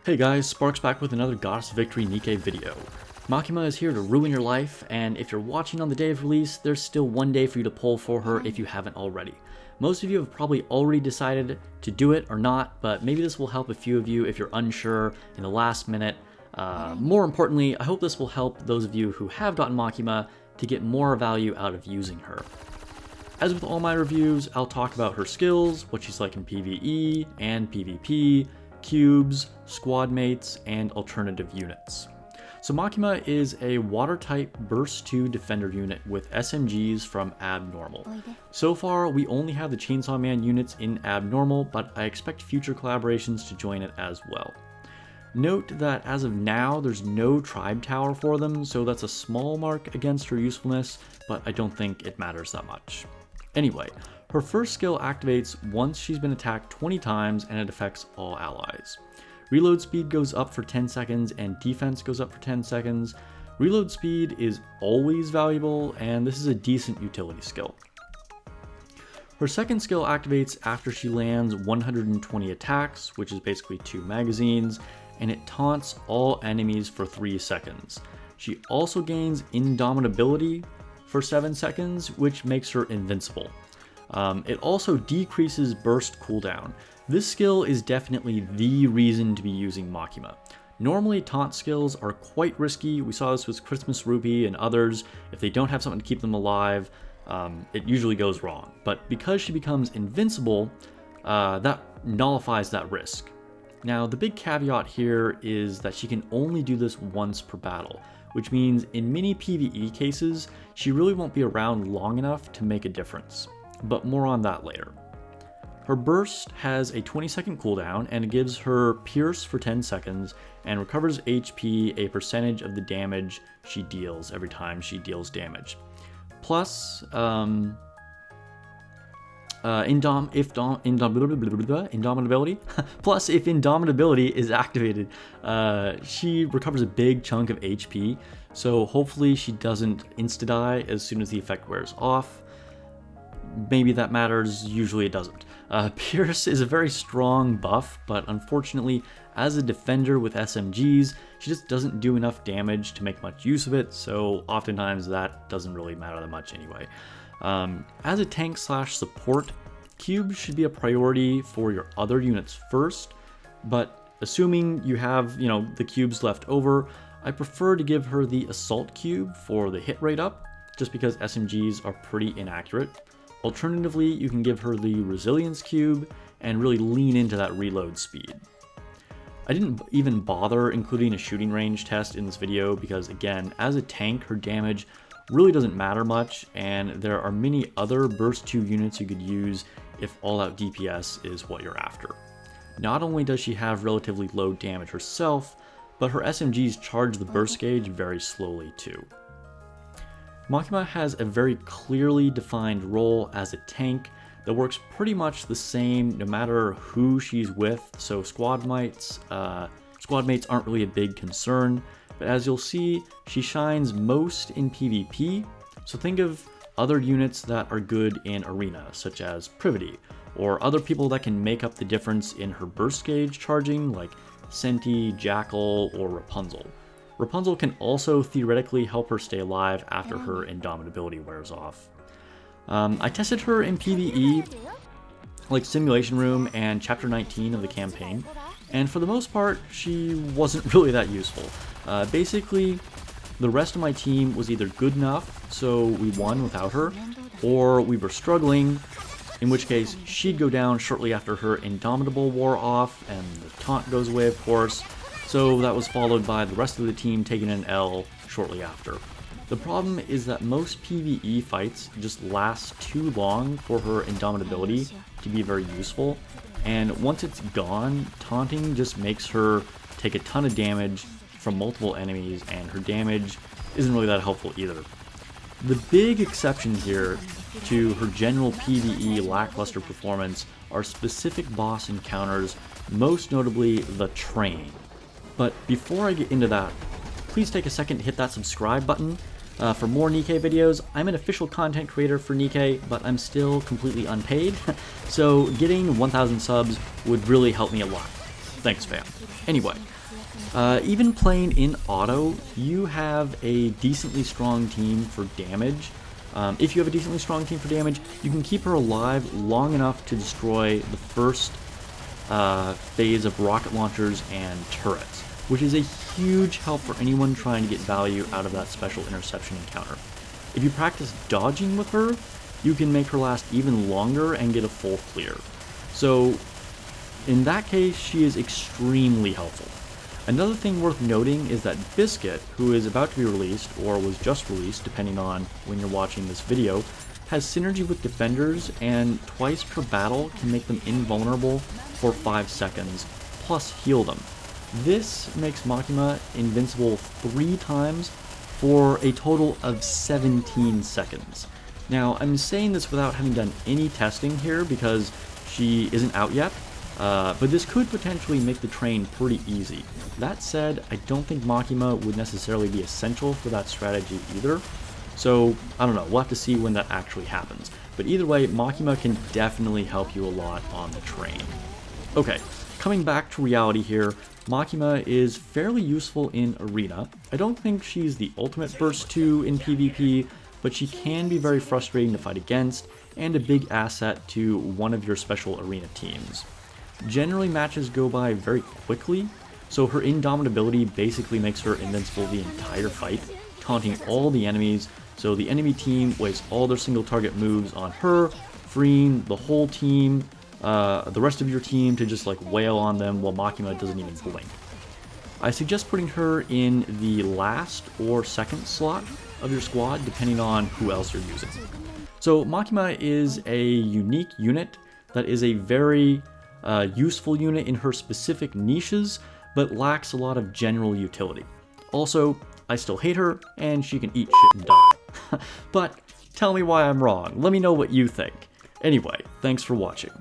Hey guys, Sparks back with another Goddess Victory Nikke video. Makima is here to ruin your life, and if you're watching on the day of release, there's still one day for you to pull for her if you haven't already. Most of you have probably already decided to do it or not, but maybe this will help a few of you if you're unsure in the last minute. More importantly, I hope this will help those of you who have gotten Makima to get more value out of using her. As with all my reviews, I'll talk about her skills, what she's like in PvE and PvP, cubes, squad mates, and alternative units. So Makima is a water-type Burst 2 defender unit with SMGs from Abnormal. So far, we only have the Chainsaw Man units in Abnormal, but I expect future collaborations to join it as well. Note that as of now, there's no tribe tower for them, so that's a small mark against her usefulness, but I don't think it matters that much. Anyway, her first skill activates once she's been attacked 20 times and it affects all allies. Reload speed goes up for 10 seconds and defense goes up for 10 seconds. Reload speed is always valuable, and this is a decent utility skill. Her second skill activates after she lands 120 attacks, which is basically 2 magazines, and it taunts all enemies for 3 seconds. She also gains Indomitability for 7 seconds, which makes her invincible. It also decreases burst cooldown. This skill is definitely the reason to be using Makima. Normally, taunt skills are quite risky. We saw this with Christmas Rupee and others. If they don't have something to keep them alive, it usually goes wrong. But because she becomes invincible, that nullifies that risk. Now, the big caveat here is that she can only do this once per battle, which means in many PvE cases, she really won't be around long enough to make a difference. But more on that later. Her burst has a 20-second cooldown, and it gives her Pierce for 10 seconds and recovers HP a percentage of the damage she deals every time she deals damage. Plus, Indomitability. Plus, if Indomitability is activated, she recovers a big chunk of HP, so hopefully she doesn't insta-die as soon as the effect wears off. Maybe that matters, usually it doesn't. Pierce is a very strong buff, but unfortunately, as a defender with SMGs, she just doesn't do enough damage to make much use of it, so oftentimes that doesn't really matter that much anyway. As a tank slash support, cubes should be a priority for your other units first, but assuming you have, the cubes left over, I prefer to give her the assault cube for the hit rate up, just because SMGs are pretty inaccurate. Alternatively, you can give her the resilience cube and really lean into that reload speed. I didn't even bother including a shooting range test in this video because, again, as a tank, her damage really doesn't matter much, and there are many other Burst 2 units you could use if all-out DPS is what you're after. Not only does she have relatively low damage herself, but her SMGs charge the burst gauge very slowly too. Makima has a very clearly defined role as a tank that works pretty much the same no matter who she's with, so squad mates aren't really a big concern, but as you'll see, she shines most in PvP, so think of other units that are good in Arena, such as Privity, or other people that can make up the difference in her burst gauge charging, like Senti, Jackal, or Rapunzel. Rapunzel can also theoretically help her stay alive after her Indomitability wears off. I tested her in PvE, like Simulation Room and Chapter 19 of the campaign, and for the most part, she wasn't really that useful. Basically, the rest of my team was either good enough, so we won without her, or we were struggling, in which case she'd go down shortly after her Indomitable wore off, and the taunt goes away, of course. So that was followed by the rest of the team taking an L shortly after. The problem is that most PvE fights just last too long for her Indomitability to be very useful, and once it's gone, taunting just makes her take a ton of damage from multiple enemies, and her damage isn't really that helpful either. The big exception here to her general PvE lackluster performance are specific boss encounters, most notably the Train. But before I get into that, please take a second to hit that subscribe button. For more Nikke videos, I'm an official content creator for Nikke, but I'm still completely unpaid, so getting 1,000 subs would really help me a lot. Thanks, fam. Anyway, even playing in auto, you have a decently strong team for damage. If you have a decently strong team for damage, you can keep her alive long enough to destroy the first phase of rocket launchers and turrets, which is a huge help for anyone trying to get value out of that special interception encounter. If you practice dodging with her, you can make her last even longer and get a full clear. So in that case, she is extremely helpful. Another thing worth noting is that Biscuit, who is about to be released, or was just released depending on when you're watching this video, has synergy with defenders and twice per battle can make them invulnerable for 5 seconds, plus heal them. This makes Makima invincible 3 times for a total of 17 seconds. Now, I'm saying this without having done any testing here because she isn't out yet, but this could potentially make the train pretty easy. That said, I don't think Makima would necessarily be essential for that strategy either, so I don't know, we'll have to see when that actually happens. But either way, Makima can definitely help you a lot on the train. Okay, coming back to reality here, Makima is fairly useful in Arena. I don't think she's the ultimate burst 2 in PvP, but she can be very frustrating to fight against, and a big asset to one of your special arena teams. Generally, matches go by very quickly, so her indomitability basically makes her invincible the entire fight, taunting all the enemies, so the enemy team wastes all their single target moves on her, freeing the whole team, the rest of your team to just like wail on them while Makima doesn't even blink. I suggest putting her in the last or second slot of your squad, depending on who else you're using. So Makima is a unique unit that is a very useful unit in her specific niches, but lacks a lot of general utility. Also, I still hate her, and she can eat shit and die. But tell me why I'm wrong. Let me know what you think. Anyway, thanks for watching.